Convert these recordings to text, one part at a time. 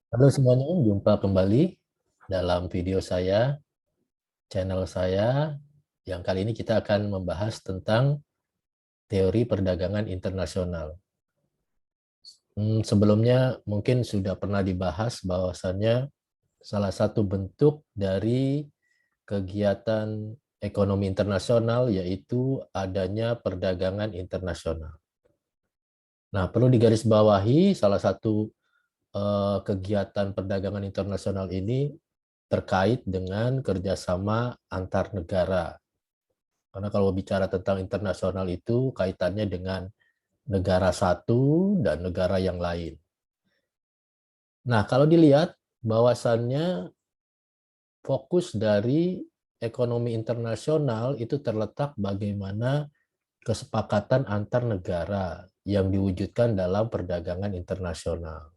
Halo semuanya, jumpa kembali dalam video saya, channel saya, yang kali ini kita akan membahas tentang teori perdagangan internasional. Sebelumnya mungkin sudah pernah dibahas bahwasannya salah satu bentuk dari kegiatan ekonomi internasional yaitu adanya perdagangan internasional. Nah, perlu digarisbawahi salah satu kegiatan perdagangan internasional ini terkait dengan kerjasama antar negara. Karena kalau bicara tentang internasional itu kaitannya dengan negara satu dan negara yang lain. Nah, kalau dilihat bahwasannya fokus dari ekonomi internasional itu terletak bagaimana kesepakatan antar negara yang diwujudkan dalam perdagangan internasional.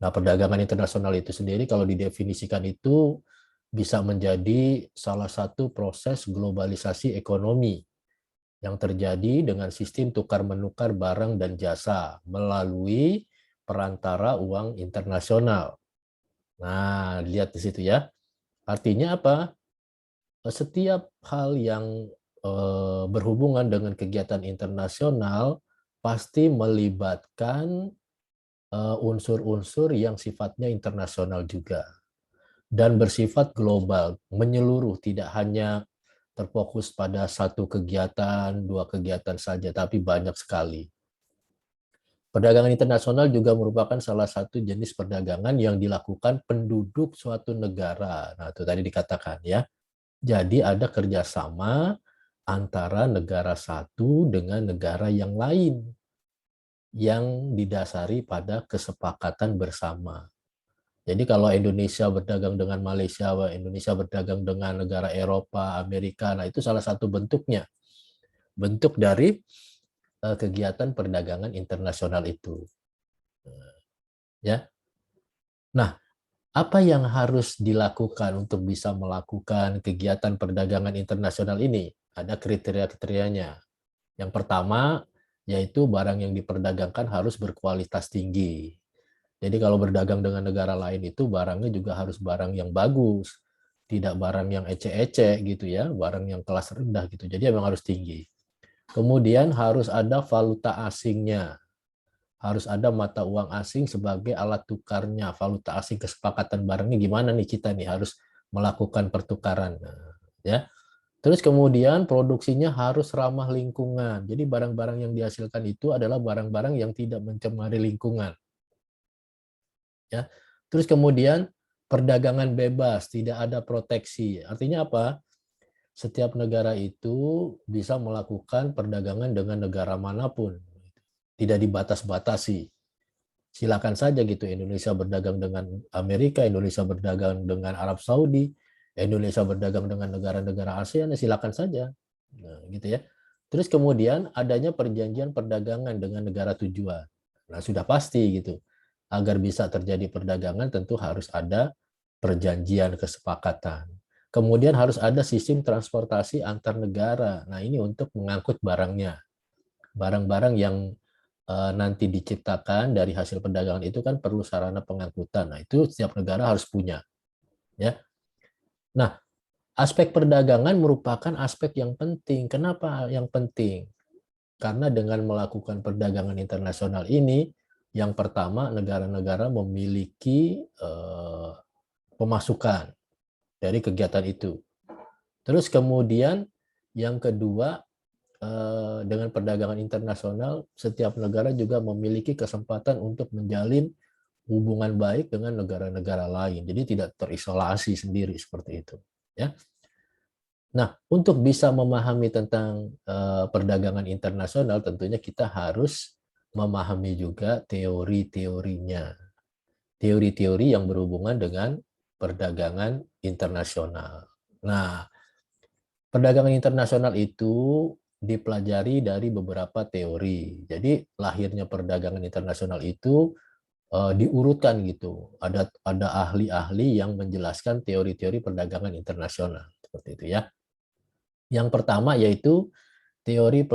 Nah, perdagangan internasional itu sendiri kalau didefinisikan itu bisa menjadi salah satu proses globalisasi ekonomi yang terjadi dengan sistem tukar-menukar barang dan jasa melalui perantara uang internasional. Nah, lihat di situ ya. Artinya apa? Setiap hal yang berhubungan dengan kegiatan internasional pasti melibatkan unsur-unsur yang sifatnya internasional juga dan bersifat global, menyeluruh, tidak hanya terfokus pada satu kegiatan, dua kegiatan saja, tapi banyak sekali. Perdagangan internasional juga merupakan salah satu jenis perdagangan yang dilakukan penduduk suatu negara. Nah, itu tadi dikatakan ya. Jadi ada kerjasama antara negara satu dengan negara yang lain yang didasari pada kesepakatan bersama. Jadi kalau Indonesia berdagang dengan Malaysia, Indonesia berdagang dengan negara Eropa, Amerika, nah itu salah satu bentuknya. Bentuk dari kegiatan perdagangan internasional itu. Ya. Nah, apa yang harus dilakukan untuk bisa melakukan kegiatan perdagangan internasional ini? Ada kriteria-kriterianya. Yang pertama, yaitu barang yang diperdagangkan harus berkualitas tinggi. Jadi kalau berdagang dengan negara lain itu barangnya juga harus barang yang bagus, tidak barang yang ecek-ecek gitu ya, barang yang kelas rendah gitu. Jadi memang harus tinggi. Kemudian harus ada valuta asingnya, harus ada mata uang asing sebagai alat tukarnya, valuta asing kesepakatan barangnya gimana nih kita nih harus melakukan pertukaran. Nah, ya. Terus kemudian produksinya harus ramah lingkungan. Jadi barang-barang yang dihasilkan itu adalah barang-barang yang tidak mencemari lingkungan. Ya. Terus kemudian perdagangan bebas, tidak ada proteksi. Artinya apa? Setiap negara itu bisa melakukan perdagangan dengan negara manapun. Tidak dibatas-batasi. Silakan saja gitu Indonesia berdagang dengan Amerika, Indonesia berdagang dengan Arab Saudi, Indonesia berdagang dengan negara-negara ASEAN, silakan saja. Nah, gitu ya. Terus kemudian adanya perjanjian perdagangan dengan negara tujuan. Nah, sudah pasti gitu. Agar bisa terjadi perdagangan tentu harus ada perjanjian kesepakatan. Kemudian harus ada sistem transportasi antar negara. Nah, ini untuk mengangkut barangnya. Barang-barang yang nanti diciptakan dari hasil perdagangan itu kan perlu sarana pengangkutan. Nah, itu setiap negara harus punya, ya. Nah, aspek perdagangan merupakan aspek yang penting. Kenapa yang penting? Karena dengan melakukan perdagangan internasional ini, yang pertama negara-negara memiliki pemasukan dari kegiatan itu. Terus kemudian yang kedua, dengan perdagangan internasional, setiap negara juga memiliki kesempatan untuk menjalin hubungan baik dengan negara-negara lain. Jadi tidak terisolasi sendiri seperti itu. Ya. Nah, untuk bisa memahami tentang perdagangan internasional, tentunya kita harus memahami juga teori-teorinya. Teori-teori yang berhubungan dengan perdagangan internasional. Nah, perdagangan internasional itu dipelajari dari beberapa teori. Jadi lahirnya perdagangan internasional itu diurutkan gitu. Ada ahli-ahli yang menjelaskan teori-teori perdagangan internasional seperti itu ya. Yang pertama yaitu teori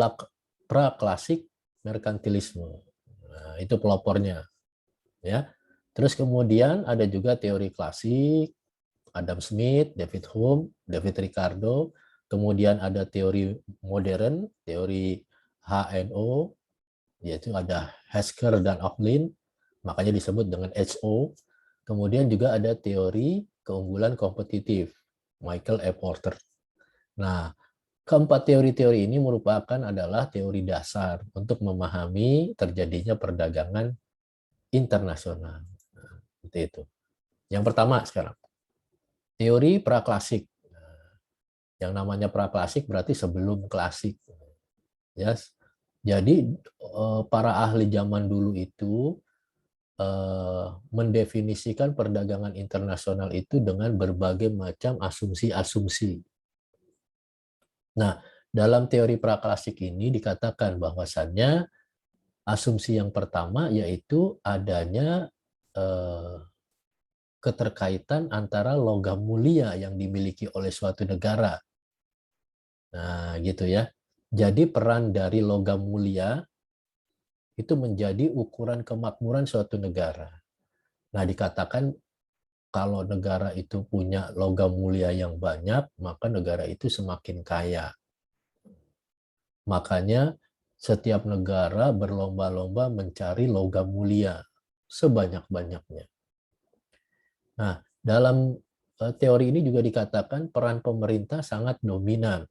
praklasik merkantilisme. Nah, itu pelopornya ya. Terus kemudian ada juga teori klasik, Adam Smith, David Hume, David Ricardo. Kemudian ada teori modern, teori HNO, yaitu ada Hasker dan Ohlin, makanya disebut dengan HO. Kemudian juga ada teori keunggulan kompetitif, Michael E. Porter. Nah, keempat teori-teori ini merupakan adalah teori dasar untuk memahami terjadinya perdagangan internasional. Nah, seperti itu. Yang pertama sekarang, teori praklasik. Yang namanya praklasik berarti sebelum klasik. Ya, jadi para ahli zaman dulu itu mendefinisikan perdagangan internasional itu dengan berbagai macam asumsi-asumsi. Nah, dalam teori praklasik ini dikatakan bahwasannya asumsi yang pertama yaitu adanya keterkaitan antara logam mulia yang dimiliki oleh suatu negara. Nah, gitu ya. Jadi peran dari logam mulia itu menjadi ukuran kemakmuran suatu negara. Nah, dikatakan kalau negara itu punya logam mulia yang banyak, maka negara itu semakin kaya. Makanya setiap negara berlomba-lomba mencari logam mulia sebanyak-banyaknya. Nah, dalam teori ini juga dikatakan peran pemerintah sangat dominan.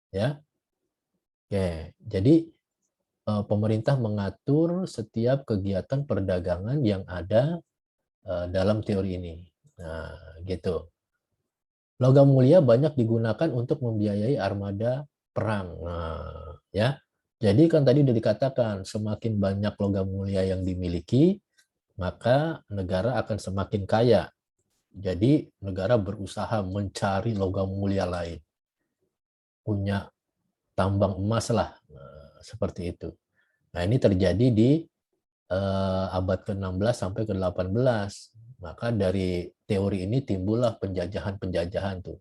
Ya, oke. Jadi pemerintah mengatur setiap kegiatan perdagangan yang ada dalam teori ini. Nah, gitu. Logam mulia banyak digunakan untuk membiayai armada perang. Nah, ya. Jadi kan tadi sudah dikatakan semakin banyak logam mulia yang dimiliki, maka negara akan semakin kaya. Jadi negara berusaha mencari logam mulia lain. Punya tambang emas lah, seperti itu. Nah, ini terjadi di abad ke-16 sampai ke-18. Maka dari teori ini timbullah penjajahan-penjajahan tuh.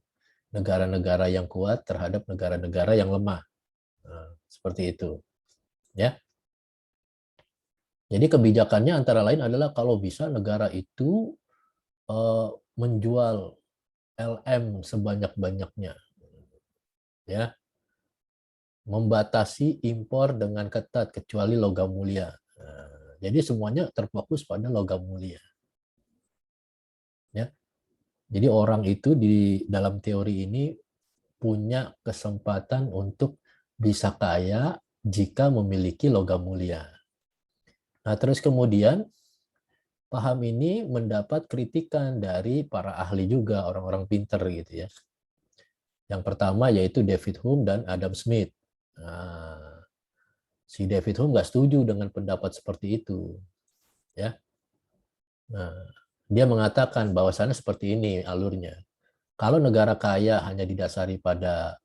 Negara-negara yang kuat terhadap negara-negara yang lemah. Nah, seperti itu. Ya. Jadi kebijakannya antara lain adalah kalau bisa negara itu menjual LM sebanyak-banyaknya. Ya. Membatasi impor dengan ketat kecuali logam mulia. Nah, jadi semuanya terfokus pada logam mulia. Ya. Jadi orang itu di dalam teori ini punya kesempatan untuk bisa kaya jika memiliki logam mulia. Nah, terus kemudian paham ini mendapat kritikan dari para ahli juga, orang-orang pinter gitu ya. Yang pertama yaitu David Hume dan Adam Smith. Nah, si David Hume nggak setuju dengan pendapat seperti itu. Ya. Nah, dia mengatakan bahwasannya seperti ini alurnya. Kalau negara kaya hanya didasari pada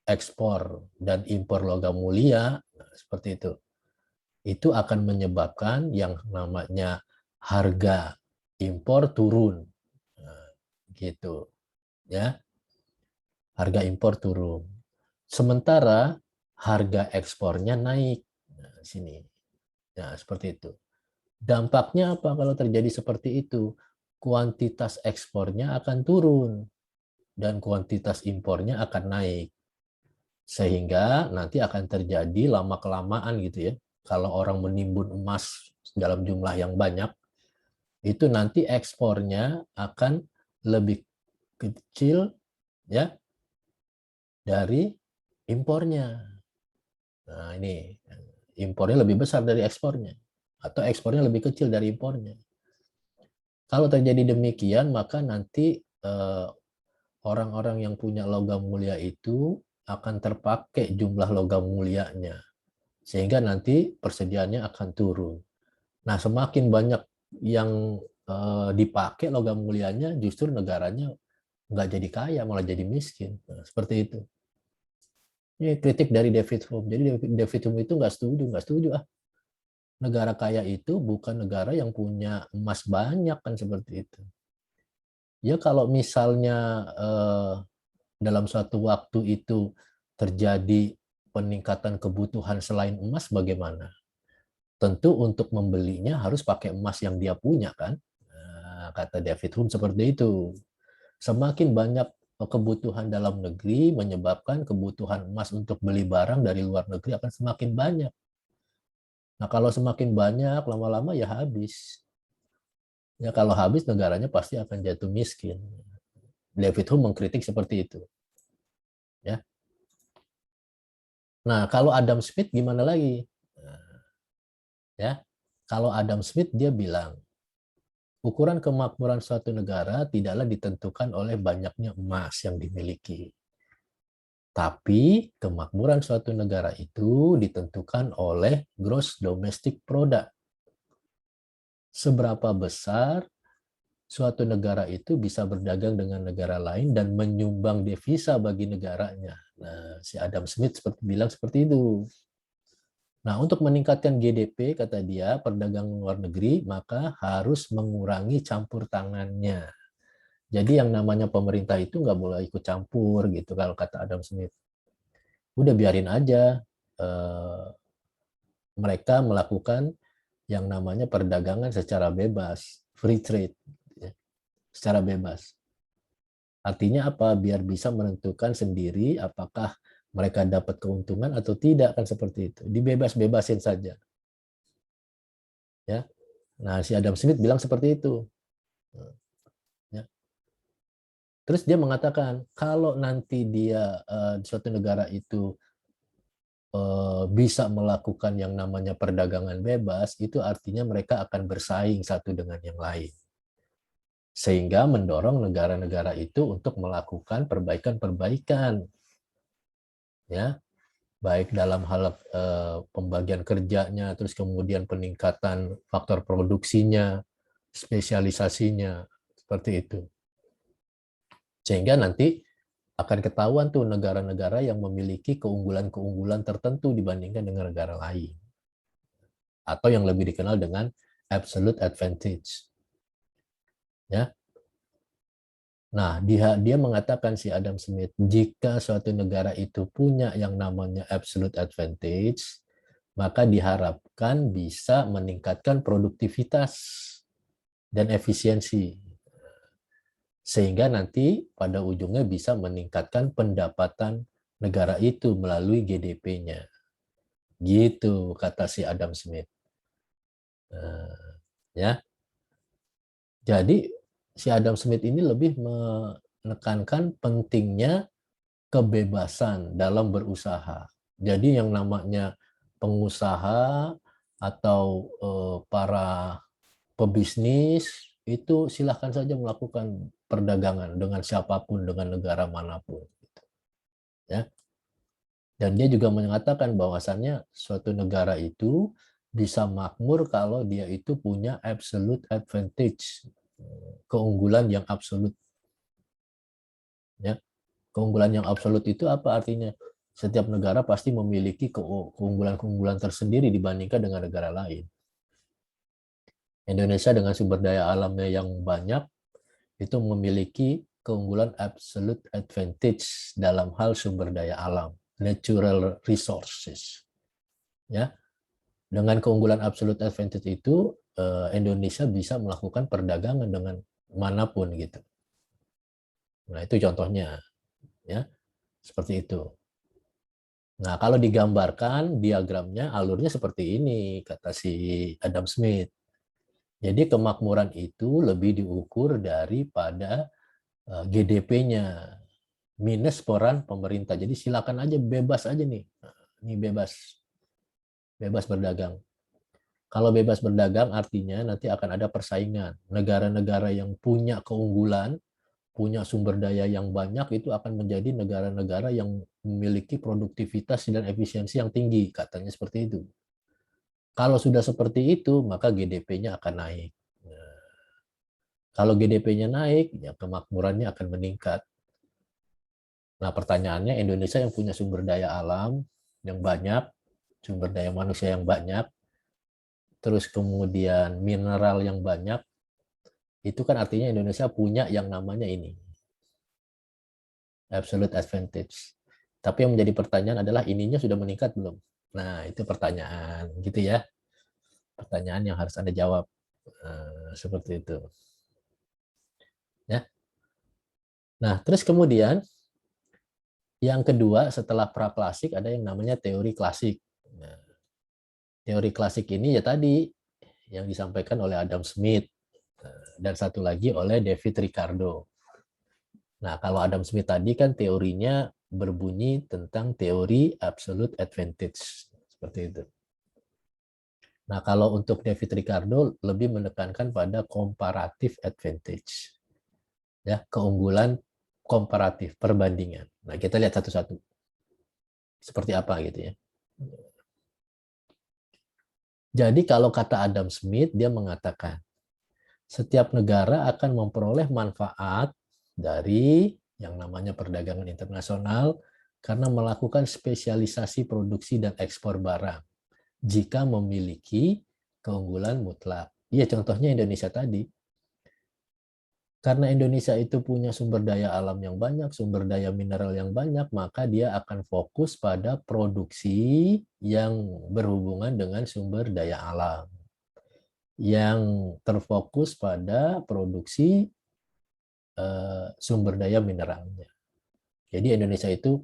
ekspor dan impor logam mulia, nah, seperti itu akan menyebabkan yang namanya harga impor turun. Nah, gitu. Ya, harga impor turun. Sementara harga ekspornya naik. Nah, sini. Nah, seperti itu. Dampaknya apa kalau terjadi seperti itu? Kuantitas ekspornya akan turun dan kuantitas impornya akan naik. Sehingga nanti akan terjadi lama-kelamaan gitu ya. Kalau orang menimbun emas dalam jumlah yang banyak, itu nanti ekspornya akan lebih kecil ya dari impornya. Nah, ini impornya lebih besar dari ekspornya atau ekspornya lebih kecil dari impornya. Kalau terjadi demikian, maka nanti orang-orang yang punya logam mulia itu akan terpakai jumlah logam mulianya, sehingga nanti persediaannya akan turun. Nah, semakin banyak yang dipakai logam mulianya, justru negaranya nggak jadi kaya, malah jadi miskin. Nah, seperti itu. Ini kritik dari David Hume. Jadi David Hume itu nggak setuju ah. Negara kaya itu bukan negara yang punya emas banyak kan seperti itu. Ya kalau misalnya dalam suatu waktu itu terjadi peningkatan kebutuhan selain emas bagaimana? tentu untuk membelinya harus pakai emas yang dia punya kan. Nah, kata David Hume seperti itu. Semakin banyak kebutuhan dalam negeri menyebabkan kebutuhan emas untuk beli barang dari luar negeri akan semakin banyak. Nah, kalau semakin banyak, lama-lama ya habis. Ya, kalau habis negaranya pasti akan jatuh miskin. David Hume mengkritik seperti itu. Ya. Nah, kalau Adam Smith gimana lagi? Ya, kalau Adam Smith dia bilang ukuran kemakmuran suatu negara tidaklah ditentukan oleh banyaknya emas yang dimiliki. Tapi kemakmuran suatu negara itu ditentukan oleh gross domestic product. Seberapa besar suatu negara itu bisa berdagang dengan negara lain dan menyumbang devisa bagi negaranya. Nah, si Adam Smith bilang seperti itu. Nah, untuk meningkatkan GDP, kata dia, perdagangan luar negeri, maka harus mengurangi campur tangannya. Jadi yang namanya pemerintah itu nggak boleh ikut campur, gitu kalau kata Adam Smith. Udah biarin aja mereka melakukan yang namanya perdagangan secara bebas, free trade, ya, secara bebas. Artinya apa? Biar bisa menentukan sendiri apakah mereka dapat keuntungan atau tidak, kan seperti itu. Dibebas-bebasin saja. Ya. Nah, si Adam Smith bilang seperti itu. Ya. Terus dia mengatakan kalau nanti dia suatu negara itu bisa melakukan yang namanya perdagangan bebas, itu artinya mereka akan bersaing satu dengan yang lain. Sehingga mendorong negara-negara itu untuk melakukan perbaikan-perbaikan, ya, baik dalam hal pembagian kerjanya, terus kemudian peningkatan faktor produksinya, spesialisasinya, seperti itu. Sehingga nanti akan ketahuan tuh negara-negara yang memiliki keunggulan-keunggulan tertentu dibandingkan dengan negara lain. Atau yang lebih dikenal dengan absolute advantage. Ya. Nah, dia mengatakan si Adam Smith, jika suatu negara itu punya yang namanya absolute advantage, maka diharapkan bisa meningkatkan produktivitas dan efisiensi. Sehingga nanti pada ujungnya bisa meningkatkan pendapatan negara itu melalui GDP-nya. Gitu kata si Adam Smith. Ya. Jadi si Adam Smith ini lebih menekankan pentingnya kebebasan dalam berusaha. Jadi yang namanya pengusaha atau para pebisnis itu silahkan saja melakukan perdagangan dengan siapapun, dengan negara manapun. Ya. Dan dia juga mengatakan bahwasannya suatu negara itu bisa makmur kalau dia itu punya absolute advantage, keunggulan yang absolut. Ya. Keunggulan yang absolut itu apa artinya? Setiap negara pasti memiliki keunggulan-keunggulan tersendiri dibandingkan dengan negara lain. Indonesia dengan sumber daya alamnya yang banyak itu memiliki keunggulan absolute advantage dalam hal sumber daya alam, natural resources. Ya, dengan keunggulan absolute advantage itu Indonesia bisa melakukan perdagangan dengan manapun gitu. Nah, itu contohnya, ya, seperti itu. Nah, kalau digambarkan diagramnya alurnya seperti ini, kata si Adam Smith. Jadi kemakmuran itu lebih diukur daripada GDP-nya minus peran pemerintah. Jadi silakan aja bebas aja nih. Ini bebas berdagang. Kalau bebas berdagang artinya nanti akan ada persaingan. Negara-negara yang punya keunggulan, punya sumber daya yang banyak itu akan menjadi negara-negara yang memiliki produktivitas dan efisiensi yang tinggi, katanya seperti itu. Kalau sudah seperti itu, maka GDP-nya akan naik. Nah, kalau GDP-nya naik, ya kemakmurannya akan meningkat. Nah, pertanyaannya Indonesia yang punya sumber daya alam yang banyak, sumber daya manusia yang banyak, terus kemudian mineral yang banyak, itu kan artinya Indonesia punya yang namanya ini, absolute advantage. Tapi yang menjadi pertanyaan adalah ininya sudah meningkat belum? Nah, itu pertanyaan gitu ya. pertanyaan yang harus Anda jawab. Seperti itu. Ya. Nah, terus kemudian yang kedua setelah praklasik ada yang namanya teori klasik. Nah, teori klasik ini ya tadi yang disampaikan oleh Adam Smith dan satu lagi oleh David Ricardo. Nah, kalau Adam Smith tadi kan teorinya berbunyi tentang teori absolute advantage. Seperti itu. Nah, kalau untuk David Ricardo lebih menekankan pada comparative advantage. Ya, keunggulan komparatif, perbandingan. Nah, kita lihat satu-satu. Seperti apa gitu ya. Jadi kalau kata Adam Smith, dia mengatakan, setiap negara akan memperoleh manfaat dari yang namanya perdagangan internasional karena melakukan spesialisasi produksi dan ekspor barang jika memiliki keunggulan mutlak. Iya, contohnya Indonesia tadi. Karena Indonesia itu punya sumber daya alam yang banyak, sumber daya mineral yang banyak, maka dia akan fokus pada produksi yang berhubungan dengan sumber daya alam. Yang terfokus pada produksi sumber daya mineralnya. Jadi Indonesia itu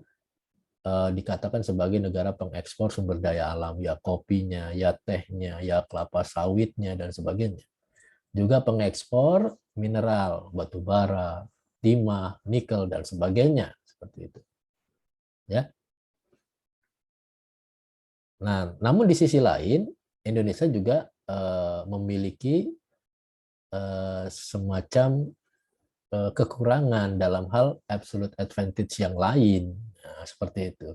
dikatakan sebagai negara pengekspor sumber daya alam, ya kopinya, ya tehnya, ya kelapa sawitnya, dan sebagainya. Juga pengekspor mineral, batu bara, timah, nikel, dan sebagainya. Seperti itu. Ya. Nah, namun di sisi lain, Indonesia juga memiliki semacam kekurangan dalam hal absolute advantage yang lain. Nah, seperti itu.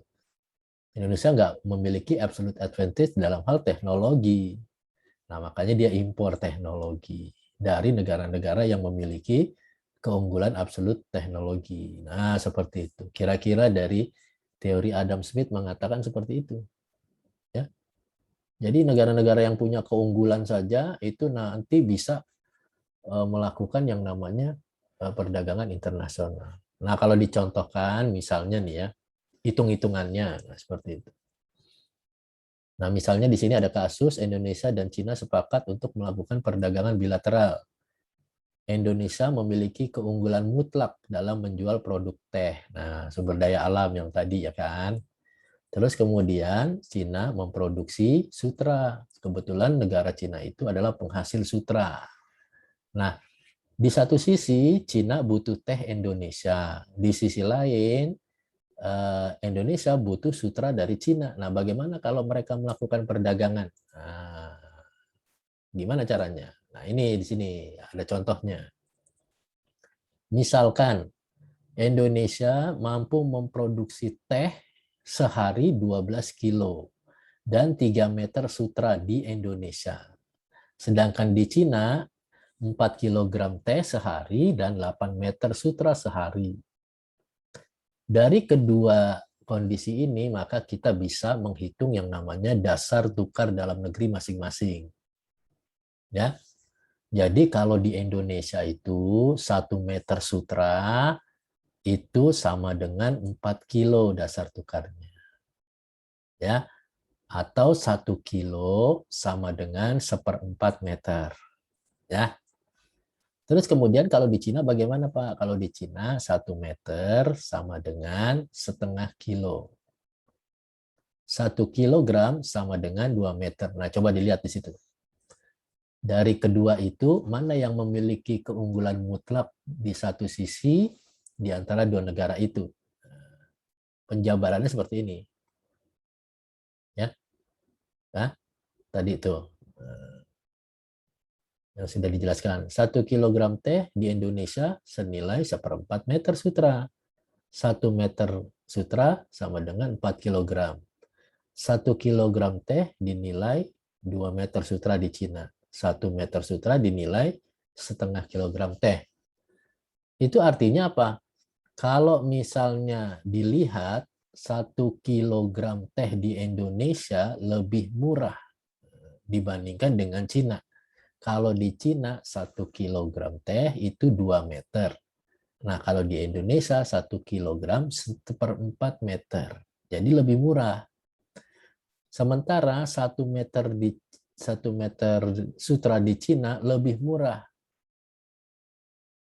Indonesia nggak memiliki absolute advantage dalam hal teknologi. Nah, makanya dia impor teknologi dari negara-negara yang memiliki keunggulan absolut teknologi. Nah, seperti itu. Kira-kira dari teori Adam Smith mengatakan seperti itu. Ya. Jadi negara-negara yang punya keunggulan saja itu nanti bisa melakukan yang namanya perdagangan internasional. Nah, kalau dicontohkan misalnya nih ya, hitung-hitungannya seperti itu. Nah, misalnya di sini ada kasus Indonesia dan Cina sepakat untuk melakukan perdagangan bilateral. Indonesia memiliki keunggulan mutlak dalam menjual produk teh. Nah, sumber daya alam yang tadi ya kan. Terus kemudian Cina memproduksi sutra. Kebetulan negara Cina itu adalah penghasil sutra. Nah, di satu sisi Cina butuh teh Indonesia. Di sisi lain Indonesia butuh sutra dari Cina. Nah, bagaimana kalau mereka melakukan perdagangan? Nah, gimana caranya? Nah, ini di sini ada contohnya. Misalkan Indonesia mampu memproduksi teh sehari 12 kilo dan 3 meter sutra di Indonesia. Sedangkan di Cina 4 kilogram teh sehari dan 8 meter sutra sehari. Dari kedua kondisi ini, maka kita bisa menghitung yang namanya dasar tukar dalam negeri masing-masing. Ya, jadi kalau di Indonesia itu 1 meter sutra itu sama dengan 4 kilo dasar tukarnya. Ya, atau 1 kilo sama dengan 1/4 meter. Ya. Terus kemudian kalau di Cina bagaimana Pak? Kalau di Cina 1 meter sama dengan setengah kilo. 1 kilogram sama dengan 2 meter. Nah, coba dilihat di situ. Dari kedua itu, mana yang memiliki keunggulan mutlak di satu sisi di antara dua negara itu? Penjabarannya seperti ini. Ya, nah, tadi itu yang sudah dijelaskan. 1 kilogram teh di Indonesia senilai 1/4 meter sutra. 1 meter sutra sama dengan 4 kilogram. 1 kilogram teh dinilai 2 meter sutra di Cina. 1 meter sutra dinilai setengah kilogram teh. Itu artinya apa? Kalau misalnya dilihat 1 kilogram teh di Indonesia lebih murah dibandingkan dengan Cina. Kalau di Cina 1 kilogram teh itu 2 meter. Nah, kalau di Indonesia 1 kilogram 1/4 meter. Jadi lebih murah. Sementara 1 meter di 1 meter sutra di Cina lebih murah.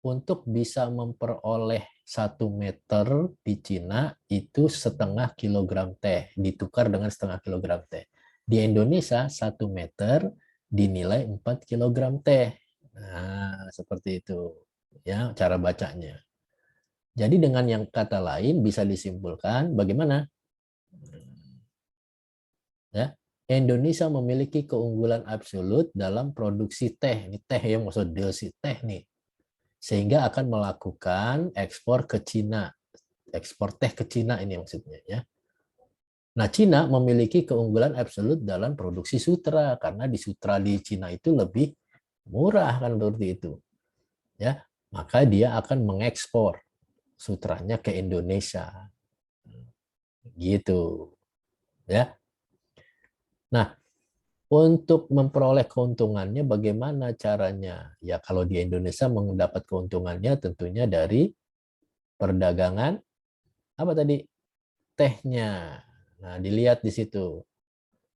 Untuk bisa memperoleh 1 meter di Cina itu setengah kilogram teh, ditukar dengan setengah kilogram teh. Di Indonesia 1 meter dinilai 4 kilogram teh. Nah, seperti itu ya cara bacanya. Jadi dengan yang kata lain bisa disimpulkan bagaimana? Ya, Indonesia memiliki keunggulan absolut dalam produksi teh. Ini teh ya maksud delsi teh nih. Sehingga akan melakukan ekspor ke Cina. Ekspor teh ke Cina ini maksudnya ya. Nah, Cina memiliki keunggulan absolut dalam produksi sutra karena di sutra di Cina itu lebih murah kan seperti itu. Ya, maka dia akan mengekspor sutranya ke Indonesia. Gitu. Ya. Nah, untuk memperoleh keuntungannya bagaimana caranya? Ya, kalau di Indonesia mendapat keuntungannya tentunya dari perdagangan apa tadi? Tehnya. Nah, dilihat di situ.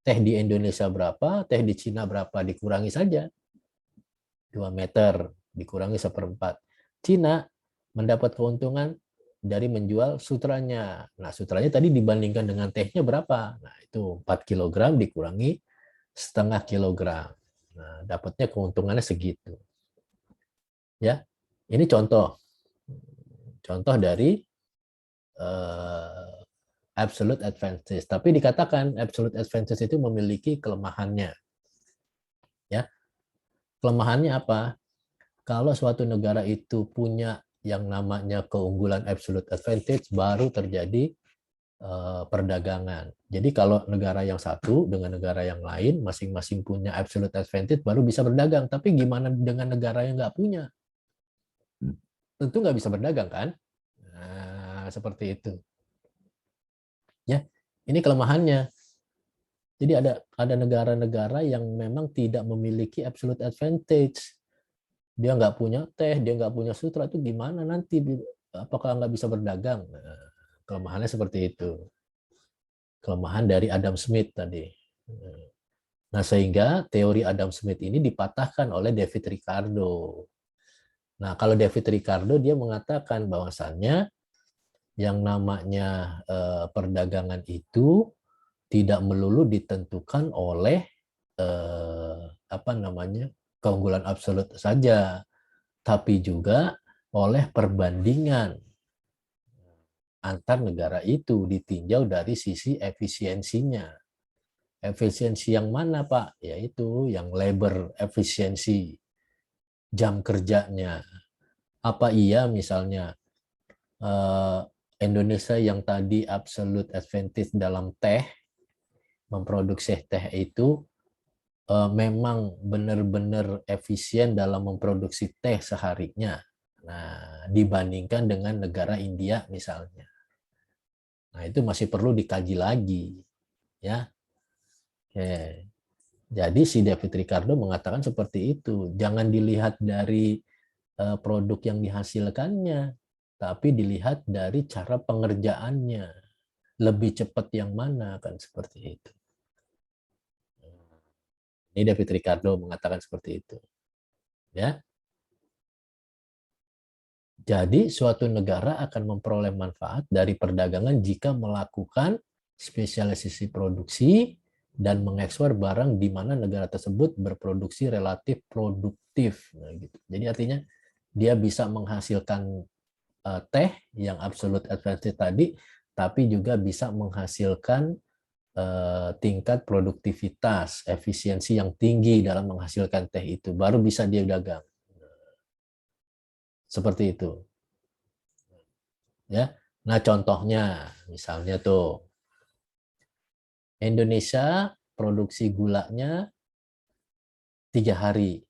Teh di Indonesia berapa, teh di Cina berapa, dikurangi saja. 2 meter, dikurangi 1/4. Cina mendapat keuntungan dari menjual sutranya. Nah, sutranya tadi dibandingkan dengan tehnya berapa? Nah, itu 4 kilogram dikurangi setengah kilogram. Nah, dapatnya keuntungannya segitu. Ya, ini contoh. Contoh dari absolute advantage. Tapi dikatakan absolute advantage itu memiliki kelemahannya. Ya, kelemahannya apa? Kalau suatu negara itu punya yang namanya keunggulan absolute advantage, baru terjadi perdagangan. Jadi kalau negara yang satu dengan negara yang lain, masing-masing punya absolute advantage, baru bisa berdagang. Tapi gimana dengan negara yang nggak punya? Tentu nggak bisa berdagang, kan? Nah, seperti itu. Ya, ini kelemahannya. Jadi ada negara-negara yang memang tidak memiliki absolute advantage. Dia nggak punya teh, dia nggak punya sutra, itu gimana nanti? Apakah nggak bisa berdagang? Nah, kelemahannya seperti itu. Kelemahan dari Adam Smith tadi. Nah, sehingga teori Adam Smith ini dipatahkan oleh David Ricardo. Nah, kalau David Ricardo dia mengatakan bahwasannya yang namanya perdagangan itu tidak melulu ditentukan oleh apa namanya keunggulan absolut saja, tapi juga oleh perbandingan antar negara itu ditinjau dari sisi efisiensinya. Efisiensi yang mana, Pak? Yaitu yang labor efisiensi, jam kerjanya. Apa iya misalnya Indonesia yang tadi absolute advantage dalam teh, memproduksi teh itu memang benar-benar efisien dalam memproduksi teh seharinya. Nah, dibandingkan dengan negara India misalnya. Nah, itu masih perlu dikaji lagi, ya. Oke. Jadi si David Ricardo mengatakan seperti itu. Jangan dilihat dari produk yang dihasilkannya, tapi dilihat dari cara pengerjaannya. Lebih cepat yang mana, kan seperti itu. Ini David Ricardo mengatakan seperti itu. Ya. Jadi suatu negara akan memperoleh manfaat dari perdagangan jika melakukan spesialisasi produksi dan mengekspor barang di mana negara tersebut berproduksi relatif produktif. Nah, gitu. Jadi artinya dia bisa menghasilkan teh yang absolute advantage tadi, tapi juga bisa menghasilkan tingkat produktivitas, efisiensi yang tinggi dalam menghasilkan teh itu. Baru bisa dia dagang. Seperti itu. Ya. Nah, contohnya misalnya tuh Indonesia produksi gulanya 3 hari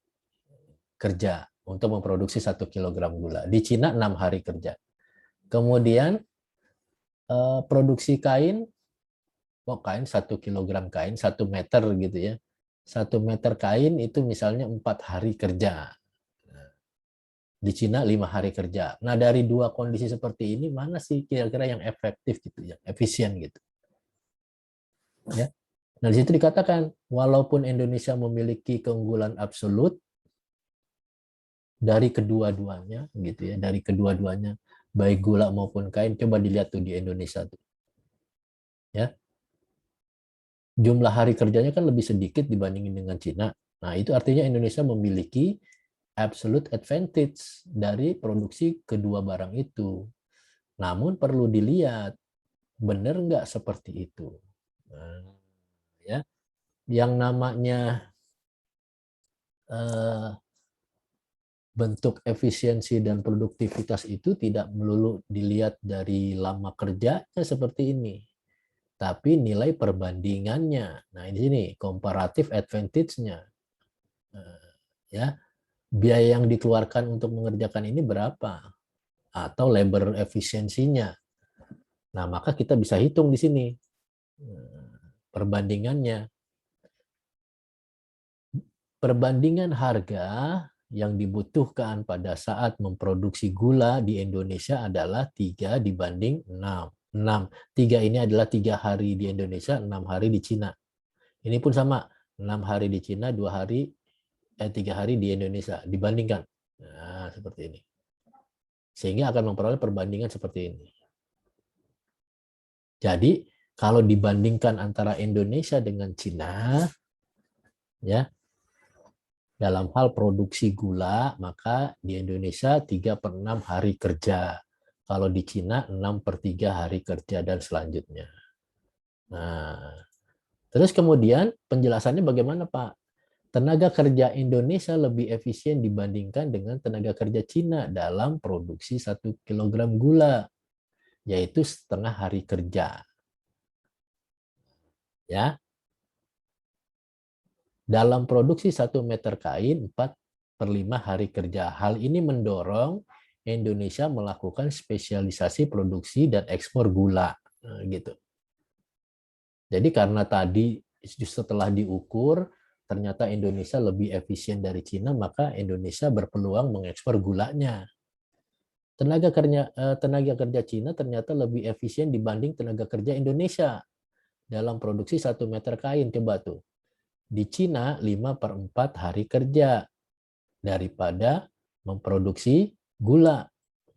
kerja untuk memproduksi 1 kilogram gula. Di Cina 6 hari kerja. Kemudian produksi kain, kain 1 kilogram kain 1 meter gitu ya. 1 meter kain itu misalnya 4 hari kerja. Di Cina 5 hari kerja. Nah, dari dua kondisi seperti ini mana sih kira-kira yang efektif gitu, yang efisien gitu? Ya. Nah, di situ dikatakan, walaupun Indonesia memiliki keunggulan absolut dari kedua-duanya, gitu ya, dari kedua-duanya, baik gula maupun kain, coba dilihat tuh di Indonesia tuh, ya. Jumlah hari kerjanya kan lebih sedikit dibandingin dengan Cina. Nah, itu artinya Indonesia memiliki absolute advantage dari produksi kedua barang itu. Namun perlu dilihat, benar nggak seperti itu. Nah, ya, yang namanya eh, bentuk efisiensi dan produktivitas itu tidak melulu dilihat dari lama kerjanya seperti ini, tapi nilai perbandingannya. Nah, di sini comparative advantage-nya. Ya, biaya yang dikeluarkan untuk mengerjakan ini berapa? Atau labor efisiensinya. Nah, maka kita bisa hitung di sini perbandingannya. Perbandingan harga yang dibutuhkan pada saat memproduksi gula di Indonesia adalah 3 dibanding 6. 3 ini adalah 3 hari di Indonesia, 6 hari di Cina. Ini pun sama, 6 hari di Cina, 3 hari di Indonesia. Dibandingkan. Nah, seperti ini. Sehingga akan memperoleh perbandingan seperti ini. Jadi, kalau dibandingkan antara Indonesia dengan Cina, ya, dalam hal produksi gula, maka di Indonesia 3/6 hari kerja. Kalau di Cina 6/3 hari kerja dan selanjutnya. Nah, terus kemudian penjelasannya bagaimana, Pak? Tenaga kerja Indonesia lebih efisien dibandingkan dengan tenaga kerja Cina dalam produksi 1 kilogram gula, yaitu setengah hari kerja. Ya, dalam produksi 1 meter kain 4/5 hari kerja. Hal ini mendorong Indonesia melakukan spesialisasi produksi dan ekspor gula. Nah, gitu. Jadi karena tadi setelah diukur ternyata Indonesia lebih efisien dari Cina, maka Indonesia berpeluang mengekspor gulanya. Tenaga kerja Cina ternyata lebih efisien dibanding tenaga kerja Indonesia dalam produksi 1 meter kain. Coba tuh. Di Cina 5/4 hari kerja daripada memproduksi gula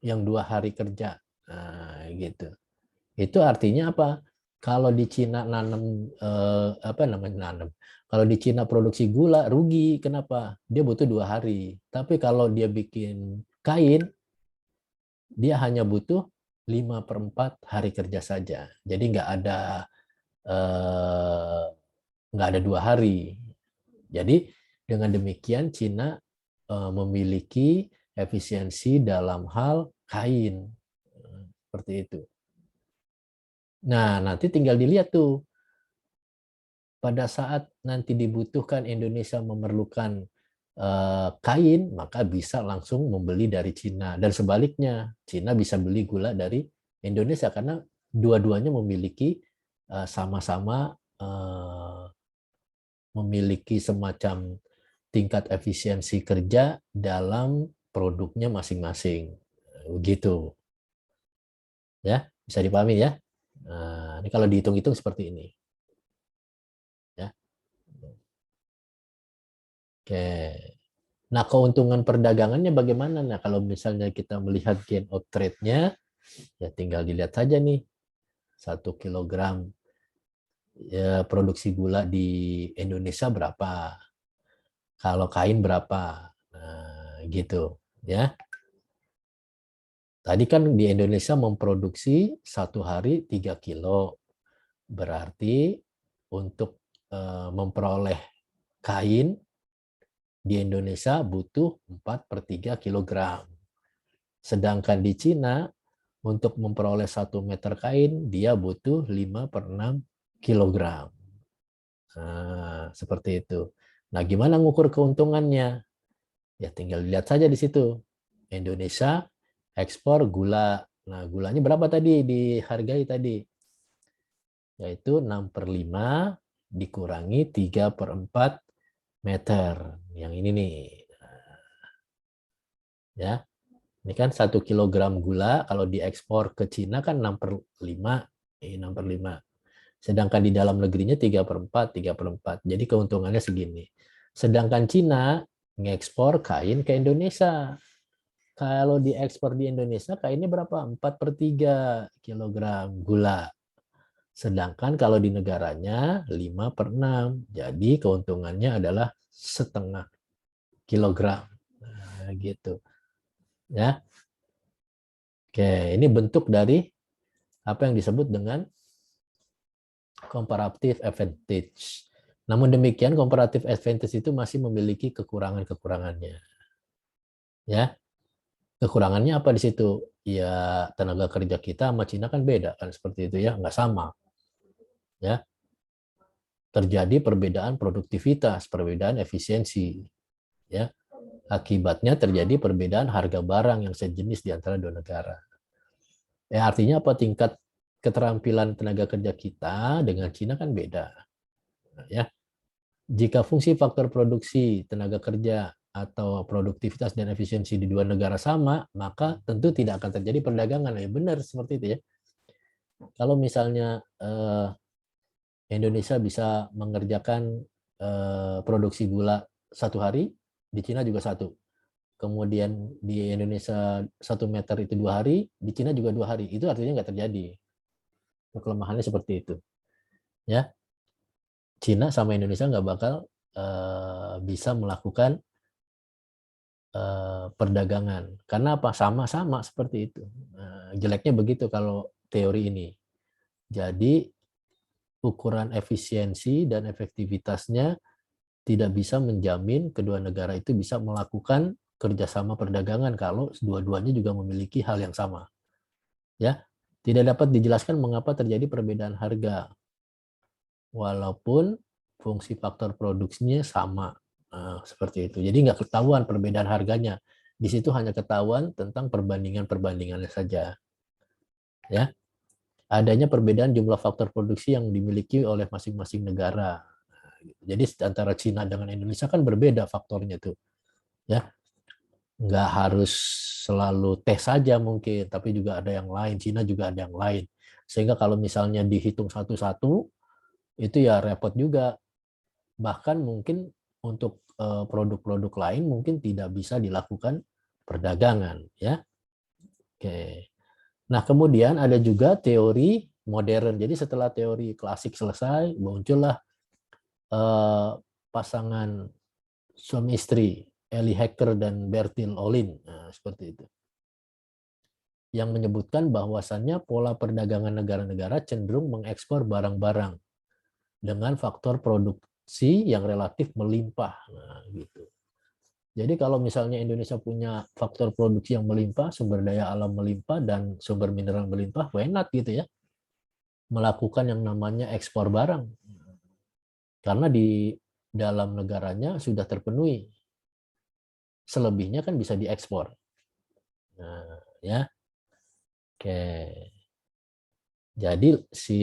yang 2 hari kerja. Nah, gitu. Itu artinya apa? Kalau di Cina Kalau di Cina produksi gula rugi, kenapa? Dia butuh 2 hari. Tapi kalau dia bikin kain, dia hanya butuh 5/4 hari kerja saja. Jadi eh, nggak ada 2 hari. Jadi dengan demikian Cina memiliki efisiensi dalam hal kain. Seperti itu. Nah, nanti tinggal dilihat tuh. Pada saat nanti dibutuhkan Indonesia memerlukan kain, maka bisa langsung membeli dari Cina. Dan sebaliknya, Cina bisa beli gula dari Indonesia karena dua-duanya memiliki sama-sama memiliki semacam tingkat efisiensi kerja dalam produknya masing-masing. Begitu. Ya, bisa dipahami ya. Nah, ini kalau dihitung-hitung seperti ini. Ya. Oke. Nah, keuntungan perdagangannya bagaimana? Nah, kalau misalnya kita melihat gain of trade-nya, ya tinggal dilihat saja nih. 1 kilogram ya, produksi gula di Indonesia berapa? Kalau kain berapa? Nah, gitu. Ya. Tadi kan di Indonesia memproduksi 1 hari 3 kilo. Berarti untuk memperoleh kain di Indonesia butuh 4/3 kilogram. Sedangkan di Cina untuk memperoleh 1 meter kain dia butuh 5/6 kilogram. Nah, seperti itu. Nah, gimana ngukur keuntungannya? Ya tinggal lihat saja di situ. Indonesia ekspor gula. Nah, gulanya berapa tadi dihargai tadi? Yaitu 6/5 dikurangi 3/4 meter. Yang ini nih. Ya. Ini kan 1 kilogram gula kalau diekspor ke Cina kan 6/5. 6/5. Sedangkan di dalam negerinya 3/4, 3/4. Jadi keuntungannya segini. Sedangkan Cina ngekspor kain ke Indonesia. Kalau diekspor di Indonesia kainnya berapa? 4/3 kilogram gula. Sedangkan kalau di negaranya 5/6. Jadi keuntungannya adalah 0,5 kilogram. Nah, gitu. Ya. Oke, ini bentuk dari apa yang disebut dengan comparative advantage. Namun demikian, comparative advantage itu masih memiliki kekurangan-kekurangannya. Ya, kekurangannya apa di situ? Ya, tenaga kerja kita sama Cina kan beda kan seperti itu ya, nggak sama. Ya, terjadi perbedaan produktivitas, perbedaan efisiensi. Ya, akibatnya terjadi perbedaan harga barang yang sejenis di antara dua negara. Ya, artinya apa? Tingkat keterampilan tenaga kerja kita dengan Cina kan beda. Ya, jika fungsi faktor produksi tenaga kerja atau produktivitas dan efisiensi di dua negara sama, maka tentu tidak akan terjadi perdagangan. Ya benar seperti itu ya. Kalau misalnya Indonesia bisa mengerjakan produksi gula 1 hari, di Cina juga 1. Kemudian di Indonesia 1 meter itu 2 hari, di Cina juga 2 hari. Itu artinya nggak terjadi. Kelemahannya seperti itu. Ya, Cina sama Indonesia nggak bakal bisa melakukan perdagangan. Karena apa? Sama-sama seperti itu. Jeleknya begitu kalau teori ini. Jadi ukuran efisiensi dan efektivitasnya tidak bisa menjamin kedua negara itu bisa melakukan kerjasama perdagangan kalau dua-duanya juga memiliki hal yang sama. Ya, tidak dapat dijelaskan mengapa terjadi perbedaan harga walaupun fungsi faktor produksinya sama. Seperti itu. Jadi nggak ketahuan perbedaan harganya. Di situ hanya ketahuan tentang perbandingan-perbandingannya saja. Ya, adanya perbedaan jumlah faktor produksi yang dimiliki oleh masing-masing negara. Jadi antara Cina dengan Indonesia kan berbeda faktornya tuh. Ya, nggak harus selalu teh saja mungkin, tapi juga ada yang lain. Cina juga ada yang lain. Sehingga kalau misalnya dihitung satu-satu, itu ya repot juga. Bahkan mungkin untuk produk-produk lain mungkin tidak bisa dilakukan perdagangan. Ya, oke. Nah, kemudian ada juga teori modern. Jadi setelah teori klasik selesai, muncullah pasangan suami istri, Eli Hacker dan Bertil Ohlin. Nah, seperti itu. Yang menyebutkan bahwasannya pola perdagangan negara-negara cenderung mengekspor barang-barang dengan faktor produksi yang relatif melimpah. Nah, gitu. Jadi kalau misalnya Indonesia punya faktor produksi yang melimpah, sumber daya alam melimpah, dan sumber mineral melimpah, why not gitu ya, melakukan yang namanya ekspor barang. Karena di dalam negaranya sudah terpenuhi. Selebihnya kan bisa diekspor. Nah, ya. Oke. Jadi si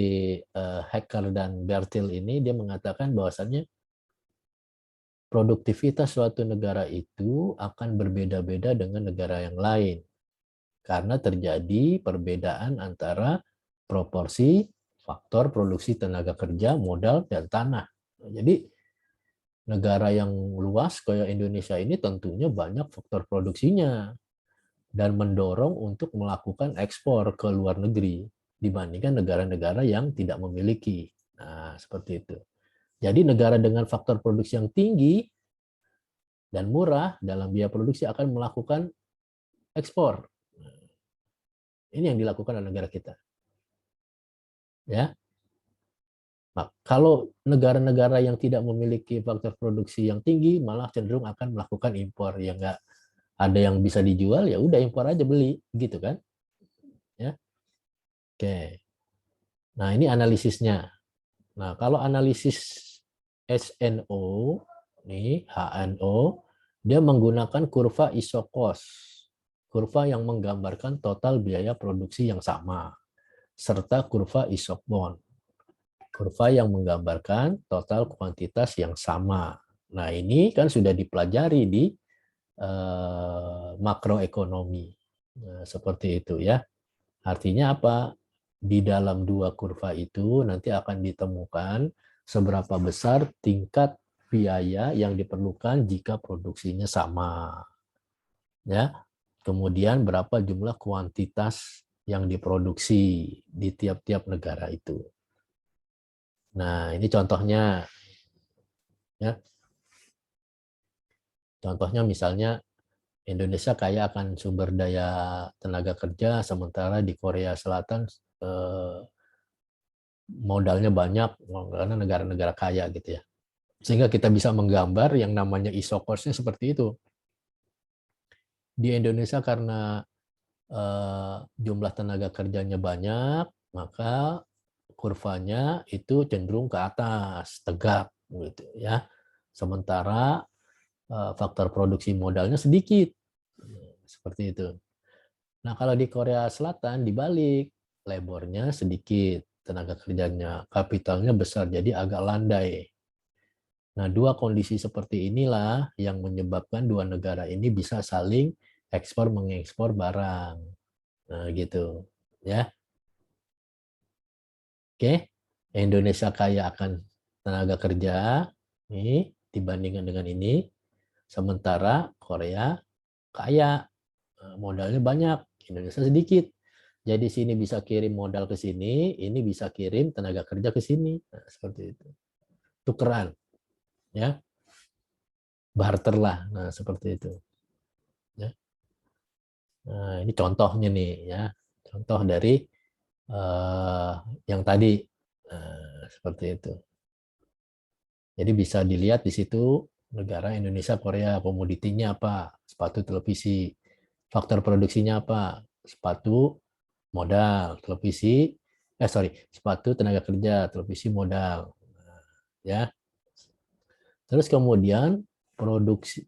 Hacker dan Bertil ini dia mengatakan bahwasannya produktivitas suatu negara itu akan berbeda-beda dengan negara yang lain karena terjadi perbedaan antara proporsi faktor produksi tenaga kerja, modal, dan tanah. Jadi negara yang luas kayak Indonesia ini tentunya banyak faktor produksinya dan mendorong untuk melakukan ekspor ke luar negeri dibandingkan negara-negara yang tidak memiliki. Nah, seperti itu. Jadi negara dengan faktor produksi yang tinggi dan murah dalam biaya produksi akan melakukan ekspor. Ini yang dilakukan oleh negara kita. Ya. Nah, kalau negara-negara yang tidak memiliki faktor produksi yang tinggi malah cenderung akan melakukan impor. Ya nggak ada yang bisa dijual, ya udah impor aja beli, gitu kan? Ya. Oke. Nah, ini analisisnya. Nah, kalau analisis SNO, nih HNO, dia menggunakan kurva isokos, kurva yang menggambarkan total biaya produksi yang sama, serta kurva isokbon, kurva yang menggambarkan total kuantitas yang sama. Nah, ini kan sudah dipelajari di makroekonomi. Nah, seperti itu ya. Artinya apa? di dalam dua kurva itu nanti akan ditemukan seberapa besar tingkat biaya yang diperlukan jika produksinya sama. Ya, kemudian berapa jumlah kuantitas yang diproduksi di tiap-tiap negara itu. Nah, ini contohnya, ya. Contohnya misalnya Indonesia kaya akan sumber daya tenaga kerja, sementara di Korea Selatan modalnya banyak karena negara-negara kaya gitu ya. Sehingga kita bisa menggambar yang namanya iso-cost-nya seperti itu. Di Indonesia karena jumlah tenaga kerjanya banyak, maka kurvanya itu cenderung ke atas, tegak gitu ya. Sementara faktor produksi modalnya sedikit. Seperti itu. Nah, kalau di Korea Selatan dibalik, labornya sedikit, tenaga kerjanya, kapitalnya besar, jadi agak landai. Nah, dua kondisi seperti inilah yang menyebabkan dua negara ini bisa saling ekspor mengekspor barang. Nah, gitu. Ya. Oke. Indonesia kaya akan tenaga kerja ini dibandingkan dengan ini. Sementara Korea kaya, modalnya banyak, Indonesia sedikit. Jadi sini bisa kirim modal ke sini, ini bisa kirim tenaga kerja ke sini. Nah, seperti itu. Tukeran, ya. Barter lah. Nah, seperti itu. Ya. Nah, ini contohnya nih, ya. Contoh dari yang tadi. Seperti itu. Jadi bisa dilihat di situ negara Indonesia, Korea, komoditinya apa? Sepatu, televisi. Faktor produksinya apa? Sepatu, modal, televisi, sepatu, tenaga kerja, televisi, modal. Ya. Terus kemudian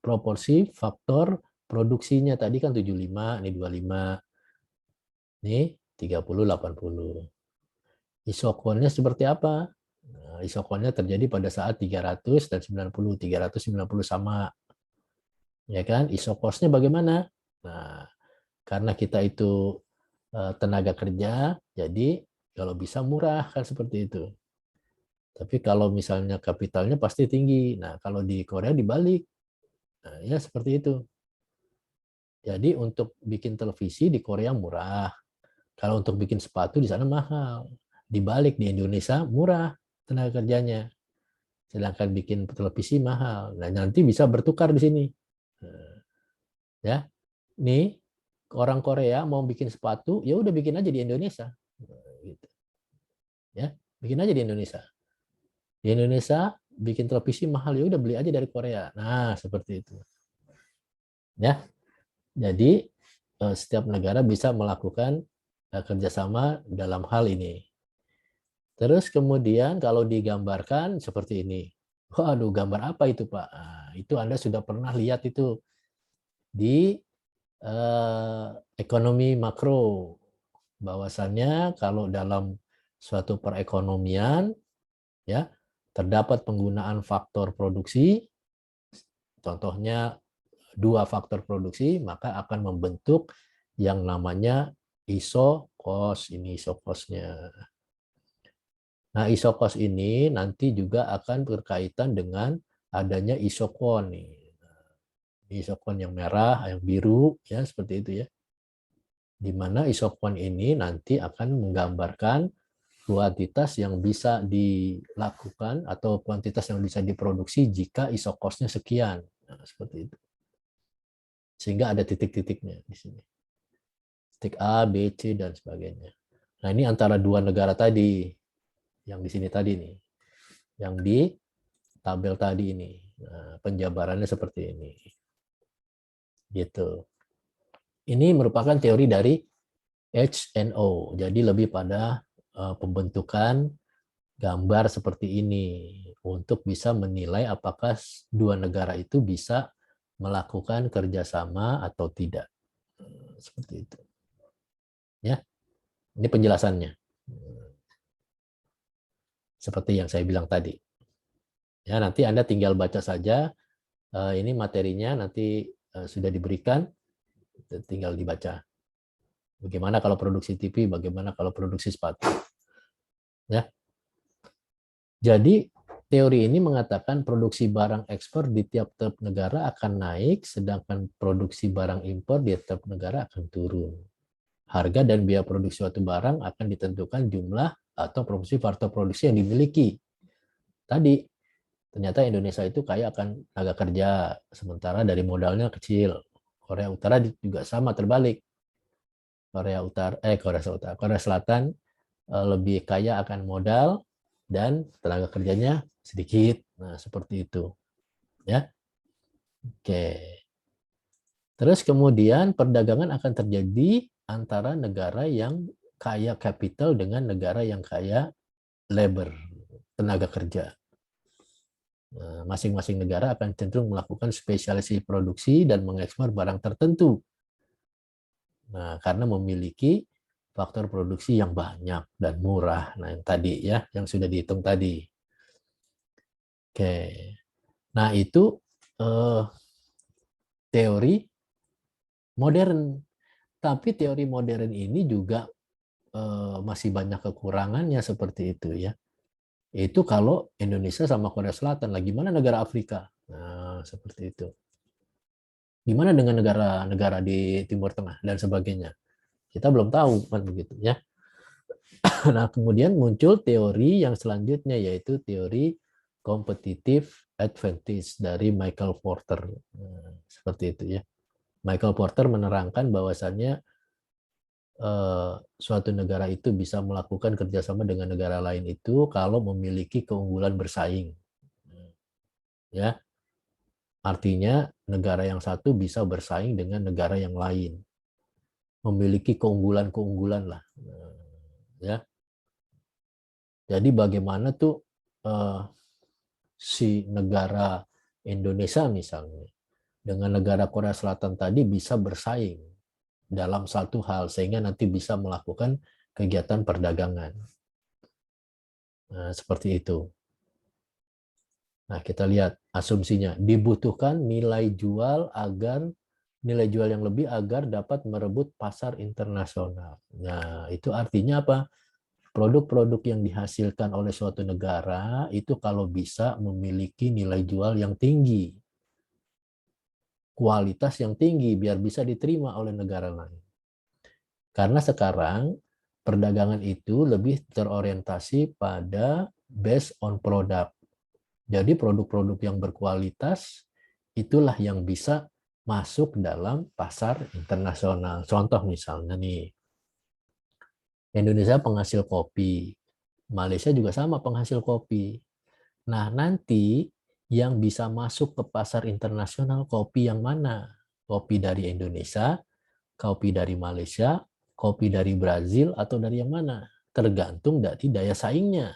proporsi faktor produksinya tadi kan 75, ini 25, ini 30, 80. Isokonnya seperti apa? Nah, isokonnya terjadi pada saat 300 dan 90, 390 sama. Ya kan? Isokosnya bagaimana? Nah, karena kita itu tenaga kerja, jadi kalau bisa murah kan seperti itu. Tapi kalau misalnya kapitalnya pasti tinggi. Nah, kalau di Korea dibalik. Nah, ya seperti itu. Jadi untuk bikin televisi di Korea murah. Kalau untuk bikin sepatu di sana mahal. Dibalik di Indonesia murah tenaga kerjanya. Sedangkan bikin televisi mahal. Nah, nanti bisa bertukar di sini. Nah, ya. Nih orang Korea mau bikin sepatu, ya udah bikin aja di Indonesia. Gitu. Ya, bikin aja di Indonesia. Di Indonesia bikin televisi mahal, ya udah beli aja dari Korea. Nah, seperti itu. Ya. Jadi setiap negara bisa melakukan kerjasama dalam hal ini. Terus kemudian kalau digambarkan seperti ini. Waduh, gambar apa itu, Pak? Nah, itu Anda sudah pernah lihat itu di ekonomi makro. Bahwasannya kalau dalam suatu perekonomian ya terdapat penggunaan faktor produksi, contohnya dua faktor produksi, maka akan membentuk yang namanya iso-cost. Ini iso-cost-nya. Nah, iso-cost ini nanti juga akan berkaitan dengan adanya isokon nih. Isokon yang merah, yang biru, ya seperti itu ya. Di mana isokon ini nanti akan menggambarkan kuantitas yang bisa dilakukan atau kuantitas yang bisa diproduksi jika isokosnya sekian. Nah, seperti itu. Sehingga ada titik-titiknya di sini. Titik A, B, C, dan sebagainya. Nah, ini antara dua negara tadi. Yang di sini tadi nih. Yang di tabel tadi ini. Nah, penjabarannya seperti ini. Gitu. Ini merupakan teori dari HNO. Jadi lebih pada pembentukan gambar seperti ini untuk bisa menilai apakah dua negara itu bisa melakukan kerjasama atau tidak. Seperti itu. Ya, ini penjelasannya. Seperti yang saya bilang tadi. Ya, nanti Anda tinggal baca saja. Ini materinya nanti sudah diberikan, tinggal dibaca. Bagaimana kalau produksi TV, bagaimana kalau produksi sepatu. Ya. Jadi teori ini mengatakan produksi barang ekspor di tiap-tiap negara akan naik, sedangkan produksi barang impor di tiap negara akan turun. Harga dan biaya produksi suatu barang akan ditentukan jumlah atau proporsi faktor produksi yang dimiliki. Tadi, ternyata Indonesia itu kaya akan tenaga kerja, sementara dari modalnya kecil. Korea Utara juga sama, terbalik. Korea Selatan lebih kaya akan modal dan tenaga kerjanya sedikit. Nah, seperti itu. Ya. Oke. Terus kemudian perdagangan akan terjadi antara negara yang kaya capital dengan negara yang kaya labor, tenaga kerja. Masing-masing negara akan cenderung melakukan spesialisasi produksi dan mengekspor barang tertentu. Nah, karena memiliki faktor produksi yang banyak dan murah. Nah, yang tadi ya, yang sudah dihitung tadi. Oke. Nah, itu teori modern. Tapi teori modern ini juga masih banyak kekurangannya seperti itu ya. Itu kalau Indonesia sama Korea Selatan, lagi mana negara Afrika? Nah, seperti itu. Gimana dengan negara-negara di Timur Tengah dan sebagainya? Kita belum tahu kan begitu ya. Nah, kemudian muncul teori yang selanjutnya yaitu teori competitive advantage dari Michael Porter. Nah, seperti itu ya. Michael Porter menerangkan bahwasannya suatu negara itu bisa melakukan kerjasama dengan negara lain itu kalau memiliki keunggulan bersaing. Ya, artinya negara yang satu bisa bersaing dengan negara yang lain, memiliki keunggulan-keunggulan lah. Ya, jadi bagaimana tuh si negara Indonesia misalnya dengan negara Korea Selatan tadi bisa bersaing dalam satu hal sehingga nanti bisa melakukan kegiatan perdagangan. Nah, seperti itu. Nah, kita lihat asumsinya. Dibutuhkan nilai jual yang lebih agar dapat merebut pasar internasional. Nah, itu artinya apa? Produk-produk yang dihasilkan oleh suatu negara itu kalau bisa memiliki nilai jual yang tinggi, kualitas yang tinggi biar bisa diterima oleh negara lain. Karena sekarang perdagangan itu lebih terorientasi pada based on product. Jadi produk-produk yang berkualitas itulah yang bisa masuk dalam pasar internasional. Contoh misalnya nih, Indonesia penghasil kopi, Malaysia juga sama penghasil kopi. Nah, nanti yang bisa masuk ke pasar internasional kopi yang mana? Kopi dari Indonesia, kopi dari Malaysia, kopi dari Brazil, atau dari yang mana? Tergantung dari daya saingnya.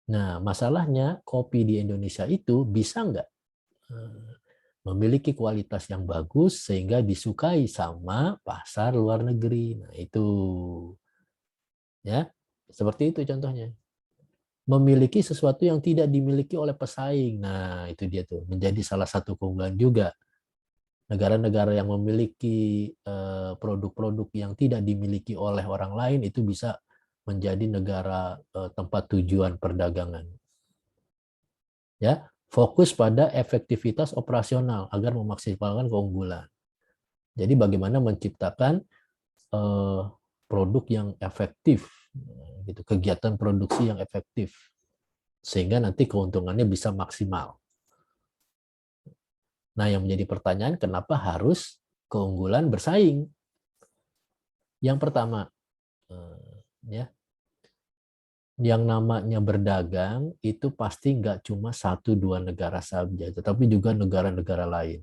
Nah, masalahnya kopi di Indonesia itu bisa nggak memiliki kualitas yang bagus sehingga disukai sama pasar luar negeri. Nah, itu ya. Seperti itu contohnya. Memiliki sesuatu yang tidak dimiliki oleh pesaing. Nah, itu dia tuh menjadi salah satu keunggulan juga. Negara-negara yang memiliki produk-produk yang tidak dimiliki oleh orang lain itu bisa menjadi negara tempat tujuan perdagangan. Ya, fokus pada efektivitas operasional agar memaksimalkan keunggulan. Jadi bagaimana menciptakan produk yang efektif, gitu, kegiatan produksi yang efektif, sehingga nanti keuntungannya bisa maksimal. Nah, yang menjadi pertanyaan, kenapa harus keunggulan bersaing? Yang pertama, ya, yang namanya berdagang itu pasti nggak cuma 1-2 negara saja, tetapi juga negara-negara lain.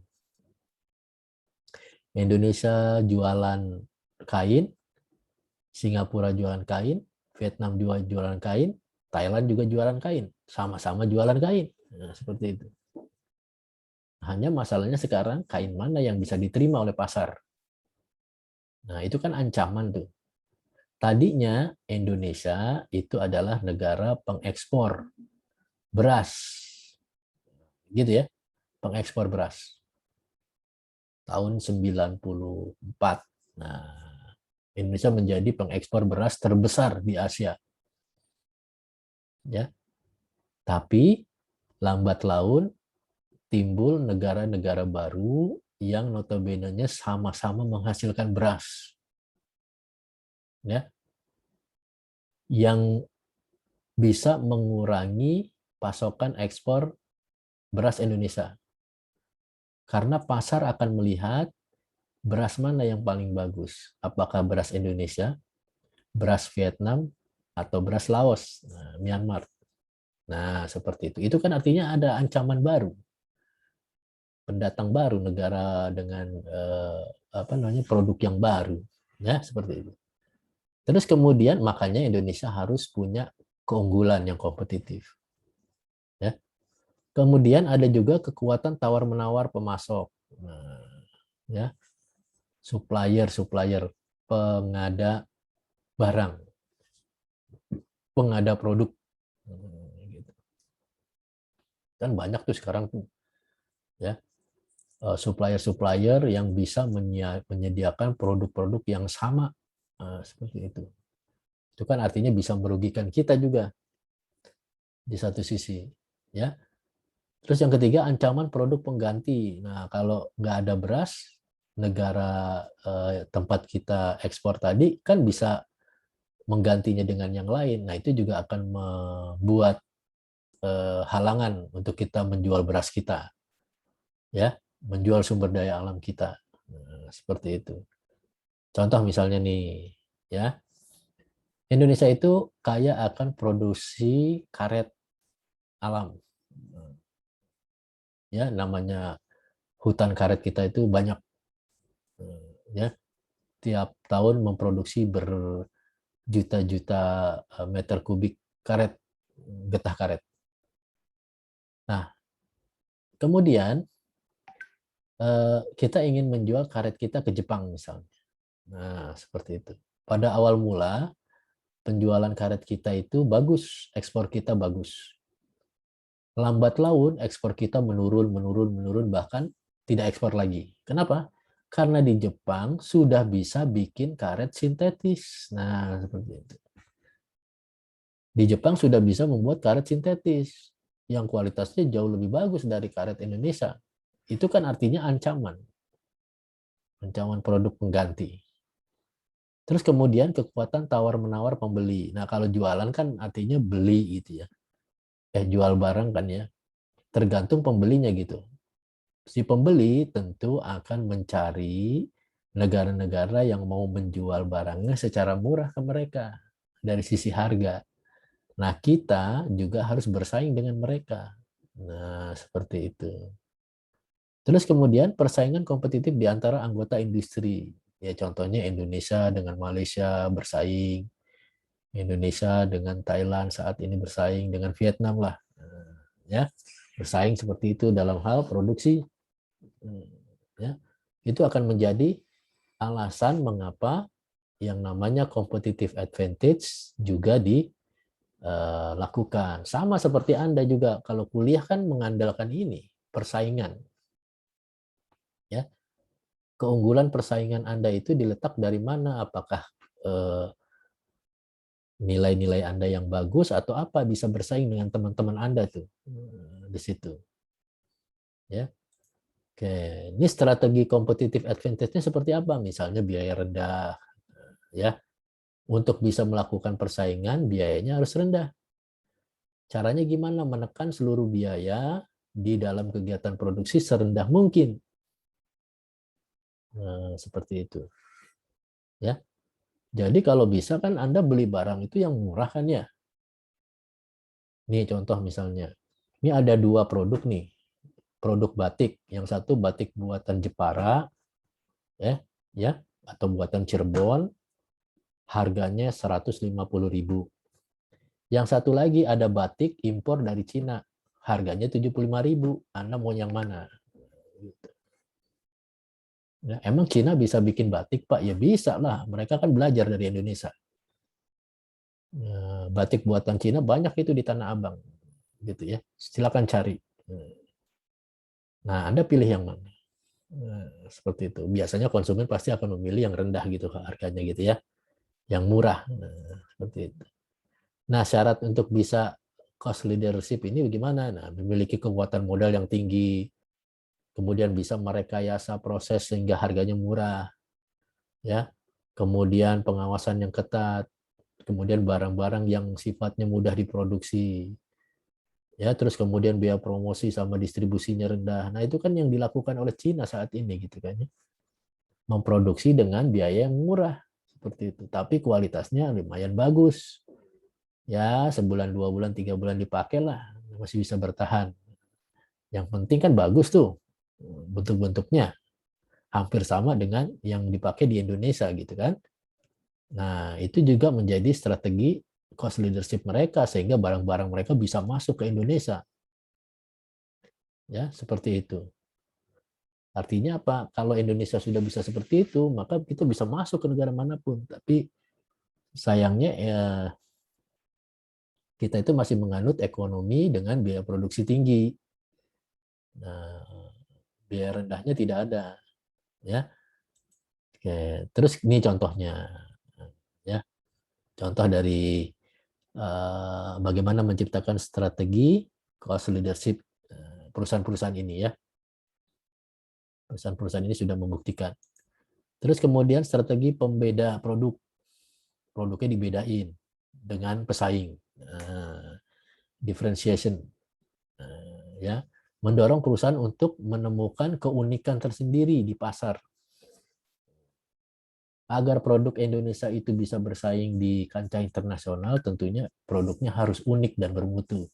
Indonesia jualan kain, Singapura jualan kain, Vietnam juga jualan kain, Thailand juga jualan kain, sama-sama jualan kain. Nah, seperti itu. Hanya masalahnya sekarang kain mana yang bisa diterima oleh pasar. Nah, itu kan ancaman tuh. Tadinya Indonesia itu adalah negara pengekspor beras. Gitu ya, pengekspor beras. Tahun 94. Nah, Indonesia menjadi pengekspor beras terbesar di Asia. Ya, tapi lambat laun timbul negara-negara baru yang notabene-nya sama-sama menghasilkan beras, ya, yang bisa mengurangi pasokan ekspor beras Indonesia. Karena pasar akan melihat beras mana yang paling bagus. Apakah beras Indonesia, beras Vietnam, atau beras Laos, Myanmar. Nah, seperti itu. Itu kan artinya ada ancaman baru, pendatang baru, negara dengan produk yang baru, ya seperti itu. Terus kemudian makanya Indonesia harus punya keunggulan yang kompetitif. Ya. Kemudian ada juga kekuatan tawar-menawar pemasok. Nah, ya, supplier, pengada barang, pengada produk. Gitu. Kan banyak tuh sekarang tuh, ya, supplier-supplier yang bisa menyediakan produk-produk yang sama, seperti itu. Itu kan artinya bisa merugikan kita juga di satu sisi, ya. Terus yang ketiga, ancaman produk pengganti. Nah, kalau nggak ada beras, negara tempat kita ekspor tadi kan bisa menggantinya dengan yang lain. Nah, itu juga akan membuat halangan untuk kita menjual beras kita, ya, menjual sumber daya alam kita. Nah, seperti itu. Contoh misalnya nih, ya, Indonesia itu kaya akan produksi karet alam. Ya, namanya hutan karet kita itu banyak, ya, tiap tahun memproduksi berjuta-juta meter kubik karet, getah karet. Nah, kemudian kita ingin menjual karet kita ke Jepang misalnya. Nah, seperti itu. Pada awal mula penjualan karet kita itu bagus, ekspor kita bagus. Lambat laun ekspor kita menurun, bahkan tidak ekspor lagi. Kenapa? Karena di Jepang sudah bisa bikin karet sintetis. Nah, seperti itu. Di Jepang sudah bisa membuat karet sintetis yang kualitasnya jauh lebih bagus dari karet Indonesia. Itu kan artinya ancaman produk pengganti. Terus kemudian kekuatan tawar-menawar pembeli. Nah, kalau jualan kan artinya beli gitu ya. Jual barang kan ya. Tergantung pembelinya gitu. Si pembeli tentu akan mencari negara-negara yang mau menjual barangnya secara murah ke mereka dari sisi harga. Nah, kita juga harus bersaing dengan mereka. Nah, seperti itu. Terus kemudian persaingan kompetitif di antara anggota industri. Ya, contohnya Indonesia dengan Malaysia bersaing, Indonesia dengan Thailand saat ini bersaing dengan Vietnam lah. Ya, bersaing seperti itu dalam hal produksi. Ya, itu akan menjadi alasan mengapa yang namanya competitive advantage juga dilakukan. Sama seperti Anda juga, kalau kuliah kan mengandalkan ini, persaingan. Ya, keunggulan persaingan Anda itu diletak dari mana? Apakah nilai-nilai Anda yang bagus atau apa, bisa bersaing dengan teman-teman Anda tuh di situ. Ya. Oke, ini strategi competitive advantage-nya seperti apa? Misalnya biaya rendah, ya. Untuk bisa melakukan persaingan, biayanya harus rendah. Caranya gimana? Menekan seluruh biaya di dalam kegiatan produksi serendah mungkin. Nah, seperti itu. Ya. Jadi kalau bisa kan Anda beli barang itu yang murah kan ya. Nih contoh misalnya. Ini ada dua produk nih. Produk batik. Yang satu batik buatan Jepara, ya, atau buatan Cirebon, harganya 150.000. Yang satu lagi ada batik impor dari Cina, harganya 75.000. Anda mau yang mana? Ya, emang Cina bisa bikin batik, Pak? Ya bisa lah, mereka kan belajar dari Indonesia. Batik buatan Cina banyak itu di Tanah Abang, gitu ya. Silakan cari. Nah, Anda pilih yang mana? Seperti itu. Biasanya konsumen pasti akan memilih yang rendah gitu harganya gitu ya, yang murah. Seperti itu. Nah, syarat untuk bisa cost leadership ini bagaimana? Nah, memiliki kekuatan modal yang tinggi, kemudian bisa merekayasa proses sehingga harganya murah, ya. Kemudian pengawasan yang ketat, kemudian barang-barang yang sifatnya mudah diproduksi, ya. Terus kemudian biaya promosi sama distribusinya rendah. Nah, itu kan yang dilakukan oleh Cina saat ini gitu kan ya. Memproduksi dengan biaya yang murah seperti itu, tapi kualitasnya lumayan bagus. Ya, sebulan, 2 bulan, 3 bulan dipakai lah, masih bisa bertahan. Yang penting kan bagus tuh bentuk-bentuknya, hampir sama dengan yang dipakai di Indonesia gitu kan. Nah, itu juga menjadi strategi cost leadership mereka sehingga barang-barang mereka bisa masuk ke Indonesia. Ya, seperti itu. Artinya apa? Kalau Indonesia sudah bisa seperti itu, maka kita bisa masuk ke negara manapun. Tapi sayangnya ya, kita itu masih menganut ekonomi dengan biaya produksi tinggi. Nah, biaya rendahnya tidak ada, ya. Oke, terus ini contohnya, ya. Contoh dari bagaimana menciptakan strategi cost leadership perusahaan-perusahaan ini ya. Perusahaan-perusahaan ini sudah membuktikan. Terus kemudian strategi pembeda produk. Produknya dibedain dengan pesaing. Differentiation. Ya. Mendorong perusahaan untuk menemukan keunikan tersendiri di pasar. Agar produk Indonesia itu bisa bersaing di kancah internasional, tentunya produknya harus unik dan bermutu.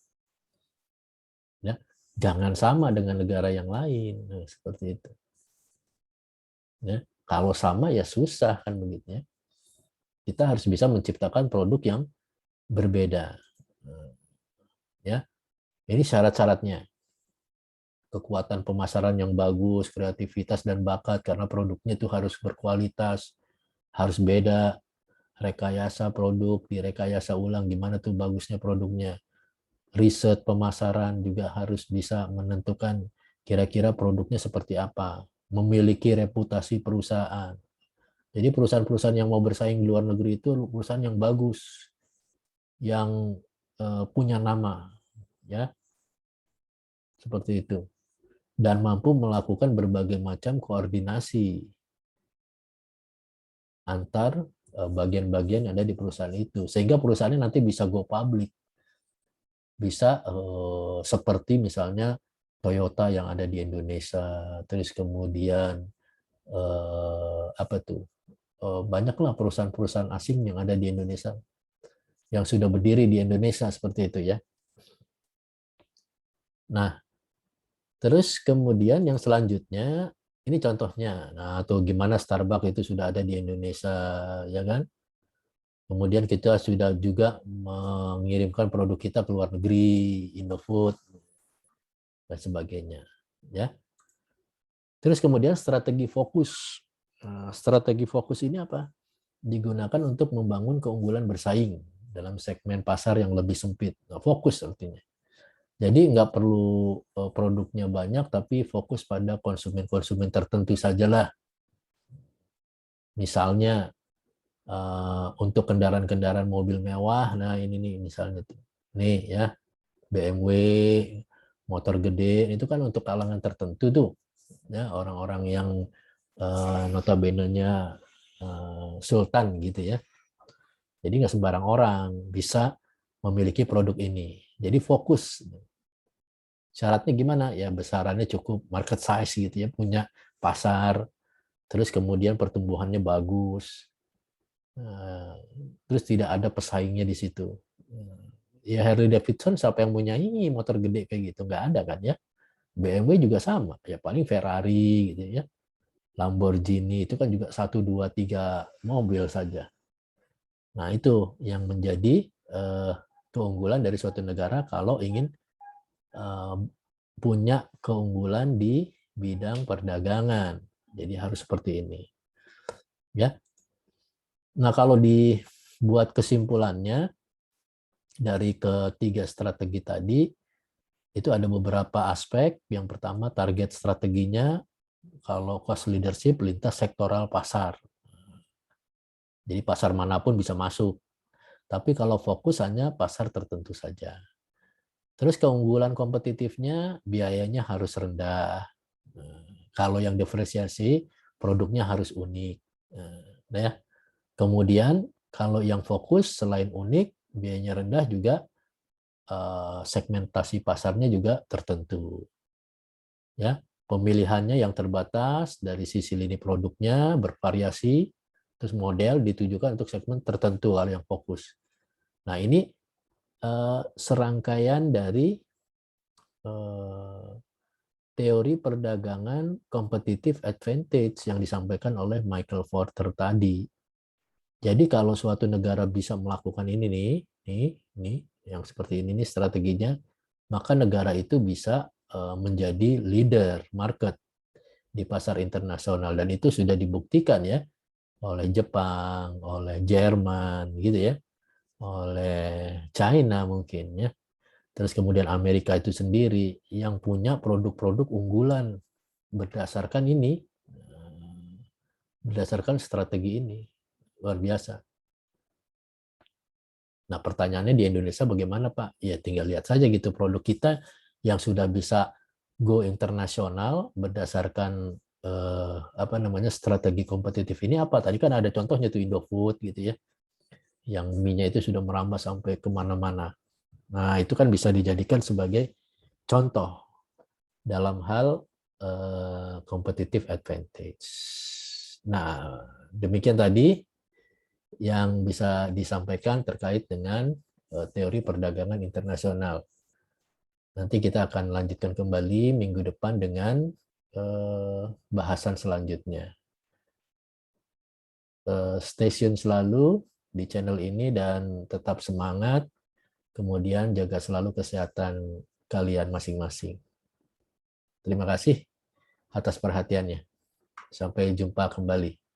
Ya, jangan sama dengan negara yang lain. Nah, seperti itu. Ya, kalau sama ya susah kan begitu ya. Kita harus bisa menciptakan produk yang berbeda. Ya, ini syarat-syaratnya. Kekuatan pemasaran yang bagus, kreativitas dan bakat karena produknya itu harus berkualitas, harus beda, rekayasa produk, direkayasa ulang gimana tuh bagusnya produknya. Riset pemasaran juga harus bisa menentukan kira-kira produknya seperti apa, memiliki reputasi perusahaan. Jadi perusahaan-perusahaan yang mau bersaing di luar negeri itu perusahaan yang bagus, yang punya nama, ya seperti itu, dan mampu melakukan berbagai macam koordinasi antar bagian-bagian yang ada di perusahaan itu, sehingga perusahaannya nanti bisa go public, bisa seperti misalnya Toyota yang ada di Indonesia, terus kemudian apa tuh banyaklah perusahaan-perusahaan asing yang ada di Indonesia yang sudah berdiri di Indonesia seperti itu ya. Nah, terus kemudian yang selanjutnya ini contohnya. Nah, atau gimana Starbucks itu sudah ada di Indonesia ya kan? Kemudian kita sudah juga mengirimkan produk kita ke luar negeri, Indofood dan sebagainya, ya. Terus kemudian strategi fokus. Nah, strategi fokus ini apa? Digunakan untuk membangun keunggulan bersaing dalam segmen pasar yang lebih sempit. Nah, fokus artinya. Jadi nggak perlu produknya banyak, tapi fokus pada konsumen-konsumen tertentu sajalah. Misalnya untuk kendaraan-kendaraan mobil mewah, nah ini nih misalnya tuh, nih ya BMW, motor gede, itu kan untuk kalangan tertentu tuh, ya orang-orang yang notabene-nya sultan gitu ya. Jadi nggak sembarang orang bisa memiliki produk ini. Jadi fokus. Syaratnya gimana? Ya besarannya cukup market size gitu ya, punya pasar, terus kemudian pertumbuhannya bagus, terus tidak ada pesaingnya di situ. Ya Harley Davidson siapa yang mau nyanyi motor gede kayak gitu? Nggak ada kan ya. BMW juga sama, ya paling Ferrari gitu ya. Lamborghini itu kan juga 1, 2, 3 mobil saja. Nah itu yang menjadi keunggulan dari suatu negara kalau ingin punya keunggulan di bidang perdagangan. Jadi harus seperti ini. Ya. Nah, kalau dibuat kesimpulannya dari ketiga strategi tadi, itu ada beberapa aspek. Yang pertama, target strateginya, Kalau cost leadership lintas sektoral pasar. Jadi pasar manapun bisa masuk. Tapi kalau fokus hanya pasar tertentu saja. Terus keunggulan kompetitifnya, biayanya harus rendah. Kalau yang diferensiasi, produknya harus unik. Ya. Kemudian kalau yang fokus selain unik, biayanya rendah juga, segmentasi pasarnya juga tertentu. Ya, pemilihannya yang terbatas dari sisi lini produknya bervariasi, terus model ditujukan untuk segmen tertentu kalau yang fokus. Nah, ini serangkaian dari teori perdagangan competitive advantage yang disampaikan oleh Michael Porter tadi. Jadi kalau suatu negara bisa melakukan ini nih, yang seperti ini nih strateginya, maka negara itu bisa menjadi leader market di pasar internasional, dan itu sudah dibuktikan ya oleh Jepang, oleh Jerman gitu ya, oleh China mungkin ya. Terus kemudian Amerika itu sendiri yang punya produk-produk unggulan berdasarkan ini, berdasarkan strategi ini. Luar biasa. Nah, pertanyaannya di Indonesia bagaimana, Pak? Ya tinggal lihat saja gitu produk kita yang sudah bisa go internasional berdasarkan apa namanya strategi kompetitif ini apa? Tadi kan ada contohnya tuh Indofood gitu ya, yang mie-nya itu sudah merambah sampai kemana-mana. Nah, itu kan bisa dijadikan sebagai contoh dalam hal competitive advantage. Nah, demikian tadi yang bisa disampaikan terkait dengan teori perdagangan internasional. Nanti kita akan lanjutkan kembali minggu depan dengan bahasan selanjutnya. Stay tune selalu di channel ini dan tetap semangat, kemudian jaga selalu kesehatan kalian masing-masing. Terima kasih atas perhatiannya. Sampai jumpa kembali.